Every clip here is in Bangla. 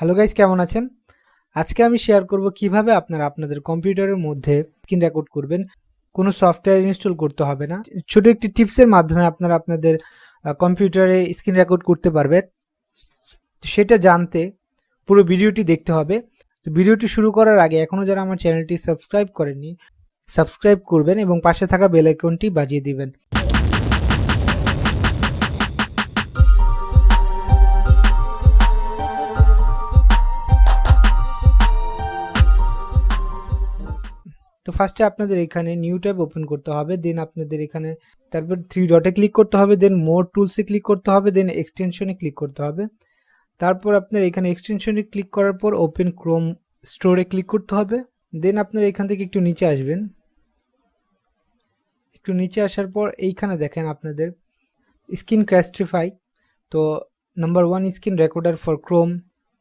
হ্যালো গাইস, কেমন আছেন? আজকে আমি শেয়ার করব কিভাবে আপনারা আপনাদের কম্পিউটারের মধ্যে স্ক্রিন রেকর্ড করবেন। কোনো সফটওয়্যার ইনস্টল করতে হবে না। ছোট একটি টিপসের মাধ্যমে আপনারা আপনাদের কম্পিউটারে স্ক্রিন রেকর্ড করতে পারবেন। তো সেটা জানতে পুরো ভিডিওটি দেখতে হবে। তো ভিডিওটি শুরু করার আগে এখনও যারা আমার চ্যানেলটি সাবস্ক্রাইব করেননি, সাবস্ক্রাইব করবেন এবং পাশে থাকা বেল আইকনটি বাজিয়ে দিবেন। তো ফার্স্টে আপনাদের এখানে নিউ ট্যাব ওপেন করতে হবে, দেন আপনাদের এখানে তারপর 3 ডটে ক্লিক করতে হবে, দেন মোর টুলসে ক্লিক করতে হবে, দেন এক্সটেনশনে ক্লিক করতে হবে। তারপর আপনার এখানে এক্সটেনশনে ক্লিক করার পর ওপেন ক্রোম স্টোরে ক্লিক করতে হবে। দেন আপনার এখান থেকে একটু নিচে আসবেন। একটু নিচে আসার পর এইখানে দেখেন আপনাদের স্ক্রিন ক্যাস্টিফাই, তো number 1 screen recorder for Chrome,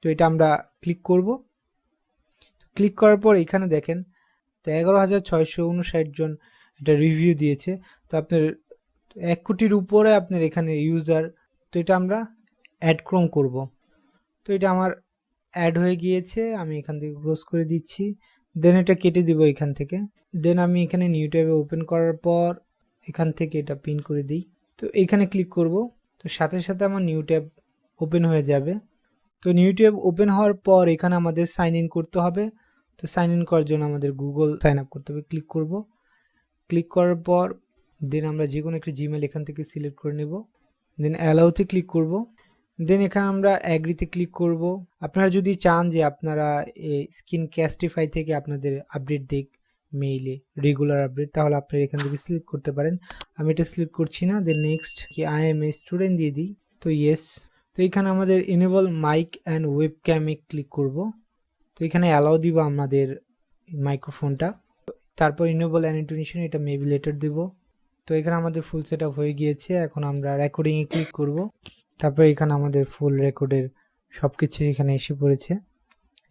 তো এটা আমরা ক্লিক করব। ক্লিক করার পর এখানে দেখেন তো 11,659 জন এটা রিভিউ দিয়েছে। তো আপনার 1 কোটির উপরে আপনার এখানে ইউজার, তো এটা আমরা অ্যাড ক্রোম করব। তো এটা আমার অ্যাড হয়ে গিয়েছে, আমি এখান থেকে ক্লোজ করে দিচ্ছি, দেন এটা কেটে দিব এখান থেকে। দেন আমি এখানে নিউ ট্যাবে ওপেন করার পর এখান থেকে এটা পিন করে দিই। তো এইখানে ক্লিক করব, তো সাথে সাথে আমার নিউ ট্যাব ওপেন হয়ে যাবে। তো নিউ ট্যাব ওপেন হওয়ার পর এখানে আমাদের সাইন ইন করতে হবে। তো সাইন ইন করার জন্য আমাদের গুগল সাইন আপ করতে হবে। ক্লিক করব, ক্লিক করার পর দেন আমরা যে কোনো একটা জিমেল এখান থেকে সিলেক্ট করে নেব, দেন অ্যালাউতে ক্লিক করব। দেন এখানে আমরা অ্যাগ্রিতে ক্লিক করব। আপনারা যদি চান যে আপনারা এই স্ক্রিন ক্যাস্টিফাই থেকে আপনাদের আপডেট দিক মেইলে রেগুলার আপডেট, তাহলে আপনারা এখান থেকে সিলেক্ট করতে পারেন। আমি এটা সিলেক্ট করছি না। দেন নেক্সট কি আই এম এ স্টুডেন্ট দিয়ে দিই, তো ইয়েস। তো এখানে আমাদের এনেবল মাইক অ্যান্ড ওয়েব ক্যামে ক্লিক করব। তো এখানে অ্যালাউ দিব আমাদের মাইক্রোফোনটা। তারপর ইনেবল অ্যানিমেশন, এটা মেবি লেটার দেব। তো এখানে আমাদের ফুল সেট আপ হয়ে গিয়েছে। এখন আমরা রেকর্ডিংয়ে ক্লিক করব। তারপর এখানে আমাদের ফুল রেকর্ডের সব কিছু এখানে এসে পড়েছে।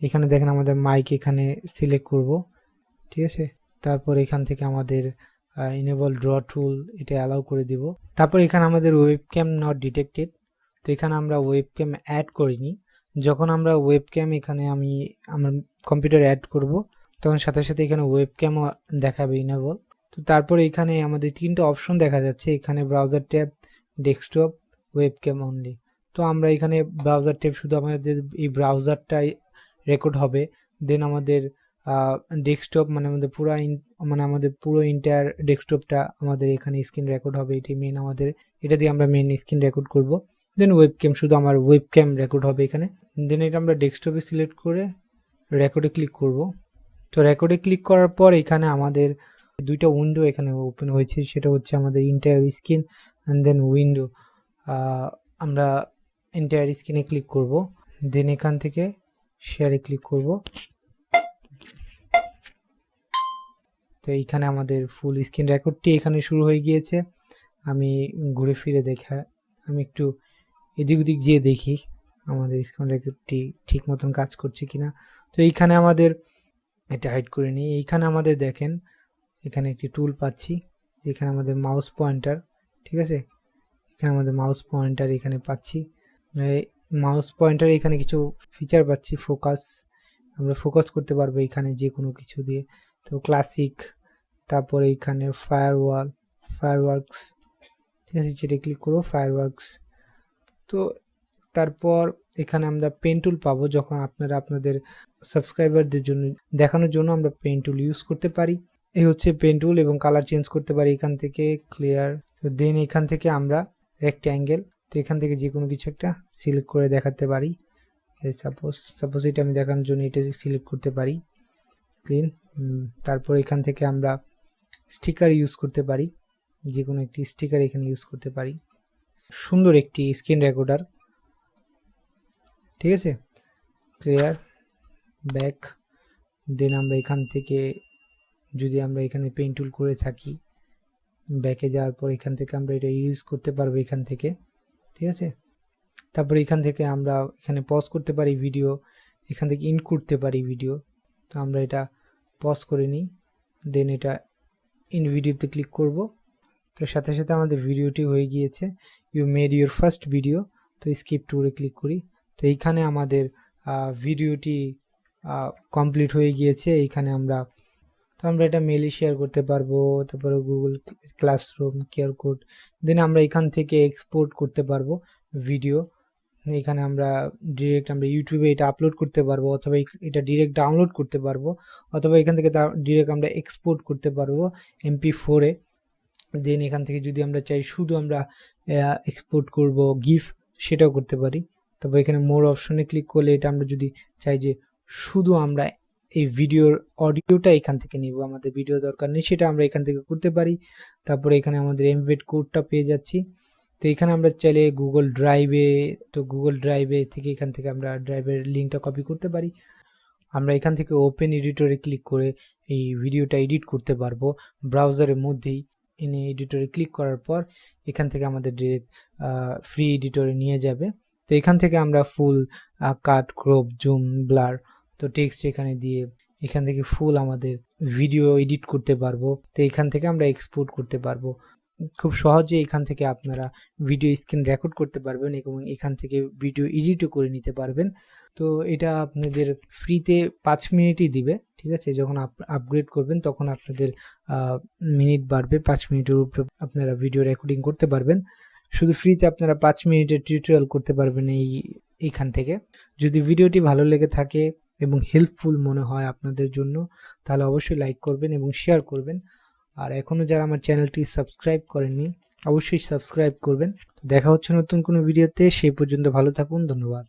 এখানে দেখেন আমাদের মাইক এখানে সিলেক্ট করব, ঠিক আছে। তারপর এখান থেকে আমাদের ইনেবল ড্র টুল, এটা অ্যালাউ করে দিব। তারপর এখানে আমাদের ওয়েবক্যাম নট ডিটেক্টেড, তো এখানে আমরা ওয়েবক্যাম অ্যাড করিনি। যখন আমরা ওয়েবক্যাম এখানে আমি আমার কম্পিউটার অ্যাড করব, তখন সাথে সাথে এখানে ওয়েবক্যামও দেখাবে ইনেবল। তো তারপর এখানে আমাদের 3টা অপশন দেখা যাচ্ছে, এখানে browser tab, desktop, webcam only. তো আমরা এখানে ব্রাউজার ট্যাব, শুধু আমাদের এই ব্রাউজারটাই রেকর্ড হবে। দেন আমাদের ডেস্কটপ মানে আমাদের পুরো ইন্টায়ার ডেস্কটপটা আমাদের এখানে স্ক্রিন রেকর্ড হবে। এটি মেন আমাদের, এটা দিয়ে আমরা মেন স্ক্রিন রেকর্ড করব। দেন ওয়েবক্যাম, শুধু আমার ওয়েবক্যাম রেকর্ড হবে এখানে। দেন এটা আমরা ডেস্কটপে সিলেক্ট করে রেকর্ডে ক্লিক করব। তো রেকর্ডে ক্লিক করার পর এখানে আমাদের 2টা উইন্ডো এখানে ওপেন হয়েছে, সেটা হচ্ছে আমাদের entire screen and then window. আমরা ইন্টায়ার স্ক্রিনে ক্লিক করব, দেন এখান থেকে শেয়ারে ক্লিক করব। তো এইখানে আমাদের ফুল স্ক্রিন রেকর্ডটি এখানে শুরু হয়ে গিয়েছে। আমি ঘুরে ফিরে আমি একটু এদিক ওদিক যেয়ে দেখি আমাদের স্ক্রিন রেকর্ডটি ঠিক মতন কাজ করছে কিনা। তো এইখানে আমাদের এটা হাইড করে নিই। এইখানে আমাদের দেখেন এখানে একটি টুল পাচ্ছি, যেখানে আমাদের মাউস পয়েন্টার, ঠিক আছে। এখানে আমাদের মাউস পয়েন্টার এখানে পাচ্ছি। মাউস পয়েন্টার এখানে কিছু ফিচার পাচ্ছি, ফোকাস, আমরা ফোকাস করতে পারবো এখানে যে কোনো কিছু দিয়ে। তো ক্লাসিক, তারপরে এখানে ফায়ারওয়ার্কস, ঠিক আছে, যেটা ক্লিক করবো ফায়ারওয়ার্কস। তো তারপর এখানে আমরা পেন টুল পাবো, যখন আপনারা আপনাদের সাবস্ক্রাইবারদের জন্য দেখানোর জন্য আমরা পেন টুল ইউজ করতে পারি। এই হচ্ছে পেন টুল, এবং কালার চেঞ্জ করতে পারি এখান থেকে, ক্লিয়ার। তো দেন এখান থেকে আমরা রেক্ট্যাঙ্গেল, তো এখান থেকে যে কোনো কিছু একটা সিলেক্ট করে দেখাতে পারি। সাপোজ এটা আমি দেখানোর জন্য এটা সিলেক্ট করতে পারি, ক্লিন। তারপর এখান থেকে আমরা স্টিকার ইউজ করতে পারি, যে কোনো একটি স্টিকার এখানে ইউজ করতে পারি। সুন্দর একটি স্ক্রিন রেকর্ডার, ঠিক আছে, ক্লিয়ার, ব্যাক। দেন আমরা এখান থেকে যদি আমরা এখানে পেইন্ট টুল করে থাকি, ব্যাকে যাওয়ার পর এখান থেকে আমরা এটা ইউজ করতে পারবো এখান থেকে, ঠিক আছে। তারপর এখান থেকে আমরা এখানে পজ করতে পারি ভিডিও, এখান থেকে ইন করতে পারি ভিডিও। তো আমরা এটা পজ করে নিই, দেন এটা ইন ভিডিওতে ক্লিক করব। তো সাথে সাথে আমাদের ভিডিওটি হয়ে গিয়েছে, you made your first video. তো স্কিপ টুরে ক্লিক করি। তো এইখানে আমাদের ভিডিওটি কমপ্লিট হয়ে গিয়েছে। এইখানে আমরা এটা মেইলে শেয়ার করতে পারবো, তারপরে গুগল ক্লাসরুম, কিউআর কোড, দেন আমরা এখান থেকে এক্সপোর্ট করতে পারবো ভিডিও। এখানে আমরা ডিরেক্ট ইউটিউবে এটা আপলোড করতে পারবো, অথবা এটা ডিরেক্ট ডাউনলোড করতে পারবো, অথবা এখান থেকে ডিরেক্ট আমরা এক্সপোর্ট করতে পারবো MP4-এ। দেন এখান থেকে যদি আমরা চাই শুধু আমরা এক্সপোর্ট করব গিফ, সেটাও করতে পারি। তবে এখানে মোর অপশনে ক্লিক করলে এটা আমরা যদি চাই যে শুধু আমরা এই ভিডিওর অডিওটা এখান থেকে নিব, আমাদের ভিডিও দরকার নেই, সেটা আমরা এখান থেকে করতে পারি। তারপরে এখানে আমাদের এমবেড কোডটা পেয়ে যাচ্ছি। তো এখানে আমরা চাইলে গুগল ড্রাইভে থেকে এখান থেকে আমরা ড্রাইভের লিঙ্কটা কপি করতে পারি। আমরা এখান থেকে ওপেন এডিটরে ক্লিক করে এই ভিডিওটা এডিট করতে পারবো ব্রাউজারের মধ্যেই। এনে এডিটরে ক্লিক করার পর এখান থেকে আমাদের ডিরেক্ট ফ্রি এডিটরে নিয়ে যাবে। তো এখান থেকে আমরা ফুল কাট, ক্রপ, জুম, ব্লার, তো টেক্সট এখানে দিয়ে এখান থেকে ফুল আমাদের ভিডিও এডিট করতে পারবো। তো এখান থেকে আমরা এক্সপোর্ট করতে পারবো। খুব সহজে এখান থেকে আপনারা ভিডিও স্ক্রিন রেকর্ড করতে পারবেন এবং এখান থেকে ভিডিও এডিটও করে নিতে পারবেন। তো এটা আপনাদের ফ্রিতে 5 মিনিটই দিবে, ঠিক আছে। যখন আপগ্রেড করবেন তখন আপনাদের মিনিট বাড়বে, 5 মিনিটের উপরে আপনারা ভিডিও রেকর্ডিং করতে পারবেন। শুধু ফ্রিতে আপনারা 5 মিনিটের টিউটোরিয়াল করতে পারবেন এইখান থেকে। যদি ভিডিওটি ভালো লেগে থাকে এবং হেল্পফুল মনে হয় আপনাদের জন্য, তাহলে অবশ্যই লাইক করবেন এবং শেয়ার করবেন। আর এখনও যারা আমার চ্যানেলটি সাবস্ক্রাইব করেননি, অবশ্যই সাবস্ক্রাইব করবেন। দেখা হচ্ছে নতুন কোনো ভিডিওতে, সেই পর্যন্ত ভালো থাকুন, ধন্যবাদ।